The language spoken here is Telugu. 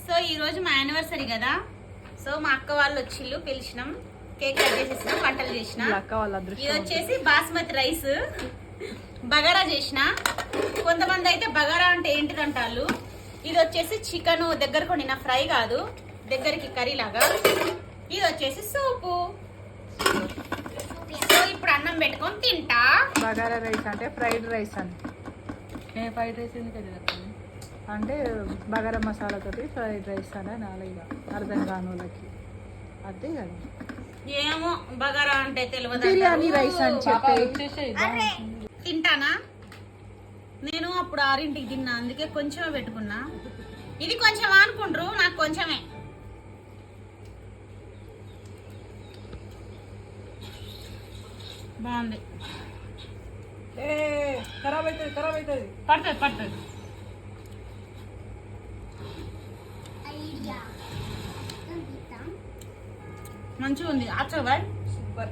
సో ఈ రోజు మా యానివర్సరీ కదా, సో మా అక్క వాళ్ళు వచ్చిళ్ళు, పిలిచినాం, కేక్ కట్ చేసేసినాం, వంటలు చేసిన. ఇది వచ్చేసి బాస్మతి రైస్ బగారా చేసిన. కొంతమంది అయితే బగారా అంటే ఏంటిదంటారు. ఇది వచ్చేసి చికెన్ దగ్గర కొనిన ఫ్రై కాదు, దగ్గరికి కర్రీ లాగా. ఇది వచ్చేసి సూపు. సో ఇప్పుడు అన్నం పెట్టుకొని తింటా. బగారా రైస్ అంటే ఫ్రైడ్ రైస్ అని. ఫ్రైడ్ రైస్ ఎందుకు అంటే బగారా మసాలాతోటి ఫ్రైడ్ రైస్ అని నాలుగు అర్థం కాని వాళ్ళకి అదే కదా. ఏమో బగారా అంటే తెలియదు. బిర్యానీ రైస్ అని చెప్పి తింటానా. నేను అప్పుడు 6ంటికి తిన్నా, అందుకే కొంచెమే పెట్టుకున్నా. ఇది కొంచెం అనుకుంటారు, నాకు కొంచెమే. బాగుంది. ఖరాబ్ అవుతుంది పడుతుంది. మంచిగా ఉంది. ఆచో బాయ్. సూపర్.